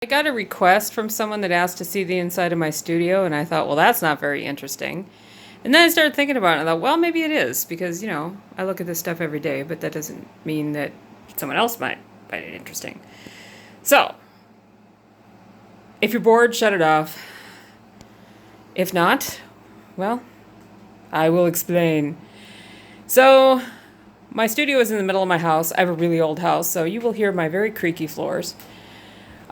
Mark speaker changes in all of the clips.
Speaker 1: I got a request from someone that asked to see the inside of my studio, and I thought, well, that's not very interesting. And then I started thinking about it, and I thought, well, maybe it is, because, I look at this stuff every day, but that doesn't mean that someone else might find it interesting. So, if you're bored, shut it off. If not, well, I will explain. So, my studio is in the middle of my house. I have a really old house, so you will hear my very creaky floors.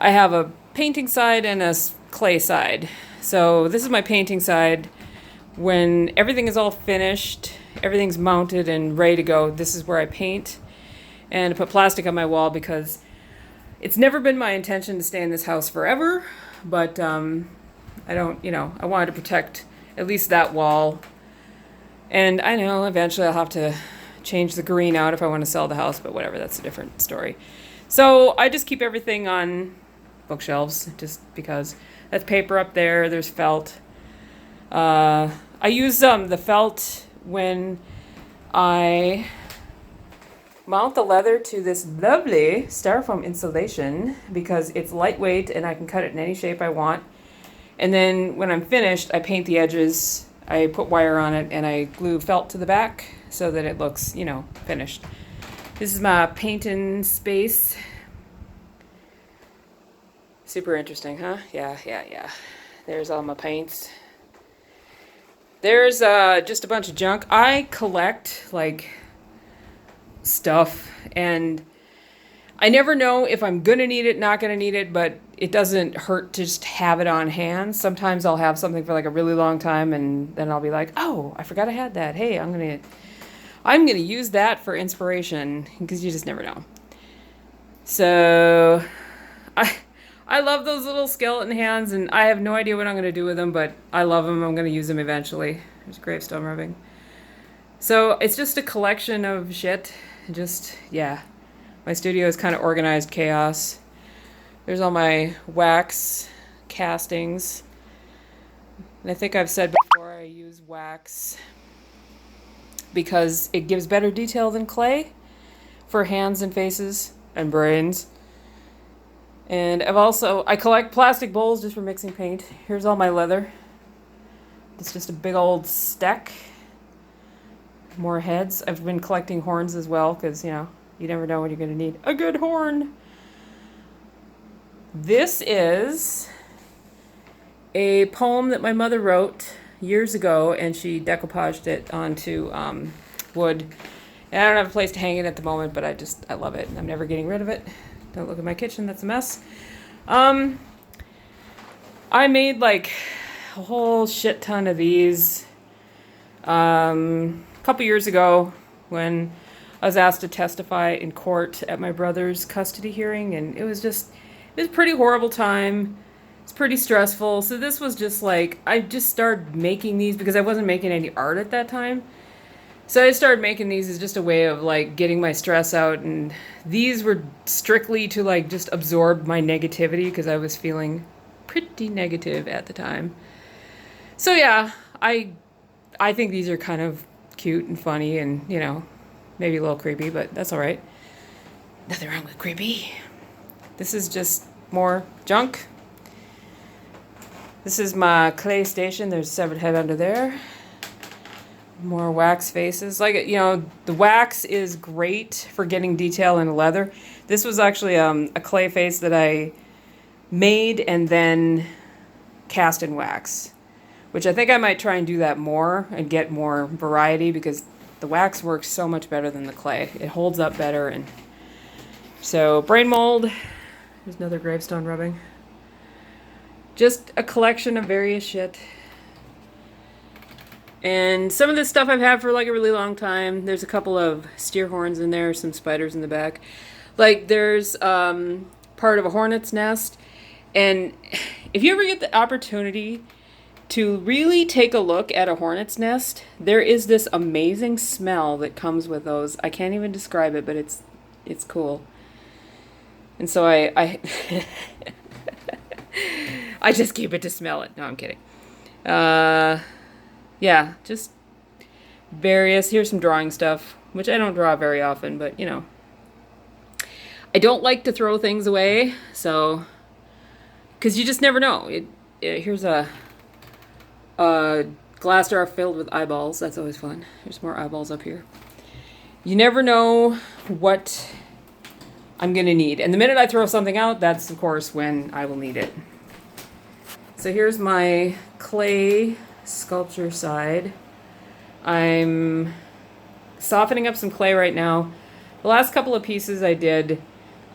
Speaker 1: I have a painting side and a clay side. So this is my painting side. When everything is all finished, everything's mounted and ready to go, this is where I paint and put plastic on my wall because it's never been my intention to stay in this house forever, but I don't, I wanted to protect at least that wall. And I know eventually I'll have to change the green out if I want to sell the house, but whatever, that's a different story. So I just keep everything on bookshelves just because. That's paper up there. There's felt. I use the felt when I mount the leather to this lovely styrofoam insulation because it's lightweight and I can cut it in any shape I want. And then when I'm finished, I paint the edges. I put wire on it and I glue felt to the back so that it looks, finished. This is my painting space. Super interesting, huh? Yeah. There's all my paints. There's just a bunch of junk. I collect, stuff, and I never know if I'm gonna need it, not gonna need it, but it doesn't hurt to just have it on hand. Sometimes I'll have something for a really long time, and then I'll be like, oh, I forgot I had that. Hey, I'm gonna use that for inspiration, because you just never know. So, I love those little skeleton hands, and I have no idea what I'm going to do with them, but I love them. I'm going to use them eventually. There's gravestone rubbing. So it's just a collection of shit. My studio is kind of organized chaos. There's all my wax castings. And I think I've said before I use wax because it gives better detail than clay for hands and faces and brains. And I collect plastic bowls just for mixing paint. Here's all my leather. It's just a big old stack. More heads. I've been collecting horns as well because, you never know when you're going to need a good horn. This is a poem that my mother wrote years ago, and she decoupaged it onto wood. And I don't have a place to hang it at the moment, but I love it. I'm never getting rid of it. Don't look at my kitchen, that's a mess. I made a whole shit ton of these a couple years ago when I was asked to testify in court at my brother's custody hearing, and it was a pretty horrible time. It's pretty stressful. So this was just I just started making these because I wasn't making any art at that time. So I started making these as just a way of getting my stress out, and these were strictly to just absorb my negativity because I was feeling pretty negative at the time. So yeah, I think these are kind of cute and funny and, maybe a little creepy, but that's all right. Nothing wrong with creepy. This is just more junk. This is my clay station. There's a severed head under there. More wax faces. The wax is great for getting detail in leather. This was actually a clay face that I made and then cast in wax, which I think I might try and do that more and get more variety because the wax works so much better than the clay. It holds up better. And so brain mold. There's another gravestone rubbing. Just a collection of various shit. And some of this stuff I've had for a really long time. There's a couple of steer horns in there, some spiders in the back. There's part of a hornet's nest. And if you ever get the opportunity to really take a look at a hornet's nest, there is this amazing smell that comes with those. I can't even describe it, but it's cool. And so I I just keep it to smell it. No, I'm kidding. Yeah, just various. Here's some drawing stuff, which I don't draw very often, but I don't like to throw things away, so because you just never know. Here's a glass jar filled with eyeballs. That's always fun. There's more eyeballs up here. You never know what I'm going to need. And the minute I throw something out, that's, of course, when I will need it. So here's my clay sculpture side. I'm softening up some clay right now. The last couple of pieces I did,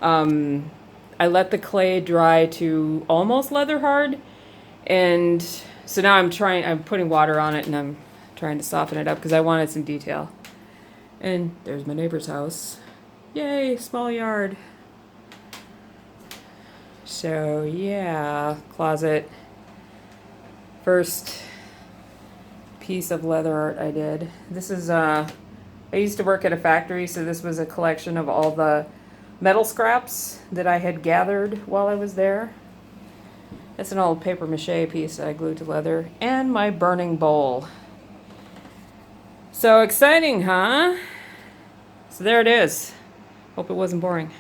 Speaker 1: I let the clay dry to almost leather hard. And so now I'm putting water on it and I'm trying to soften it up because I wanted some detail. And there's my neighbor's house. Yay, small yard. So yeah, closet. First piece of leather art I did. This is, I used to work at a factory, so this was a collection of all the metal scraps that I had gathered while I was there. It's an old paper mache piece that I glued to leather. And my burning bowl. So exciting, huh? So there it is. Hope it wasn't boring.